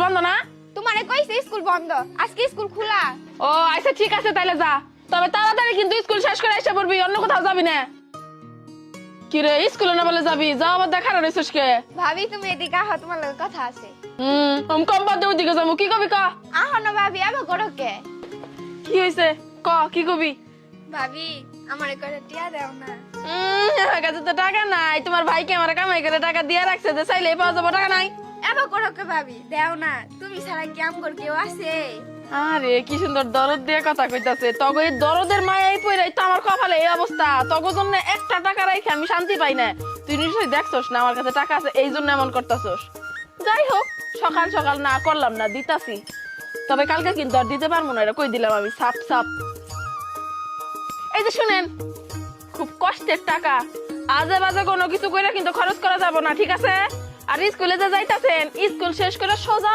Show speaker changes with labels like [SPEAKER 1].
[SPEAKER 1] বন্ধ না?
[SPEAKER 2] তোমারে কইছে স্কুল বন্ধ, আজকে স্কুল খোলা।
[SPEAKER 1] ও আচ্ছা ঠিক আছে তাইলে যা, তবে তাড়াতাড়ি কিন্তু স্কুল শেষ করে এসে পড়বি, অন্য কোথাও যাবি না। কি রে স্কুলে না বলে যাবি, যাও আবার দেখা রইছিস কে?
[SPEAKER 2] ভাবি তুমি এদিকে আহ, তোমার লগে কথা আছে।
[SPEAKER 1] কম বাদ দে, ওদিকে যাবো। কি কবি ক?
[SPEAKER 2] আহ না ভাবি, আবার করো কে?
[SPEAKER 1] কি হইছে ক, কি কবি?
[SPEAKER 2] ভাবি আমারে করে টিয়া দাও না।
[SPEAKER 1] আমার কাছে তো টাকা নাই, তোমার ভাইকে আমার কামাই করে টাকা দিয়ে রাখছে, যে চাইলে পাওয়া যাবো, টাকা নাই।
[SPEAKER 2] এবার করো কে ভাবি, দাও না। তুমি ছাড়া কি আমগর কেউ আছে?
[SPEAKER 1] আরে কি সুন্দর দরদ দিয়ে কথা কইতাছে, তবে এই দরদের মায়াই পইরাই তো আমার কপালে এই অবস্থা। তগো জন্য একটা টাকা রাইখে আমি শান্তি পাই না। তুই নিশ্চয়ই দেখছস না আমার কাছে টাকা আছে, এই জন্য এমন করতাছস। যাই হোক, সকাল সকাল না করলাম না, দিতাছি। তবে কালকে কিন্তু আর দিতে পারবো না, এটা কই দিলাম আমি সাপ সাপ। এই যে শুনেন, খুব কষ্টের টাকা, আজে বাজে কোনো কিছু কইরা কিন্তু খরচ করা যাবে না, ঠিক আছে? আর স্কুলে যে যাইতাছেন, স্কুল শেষ করে সোজা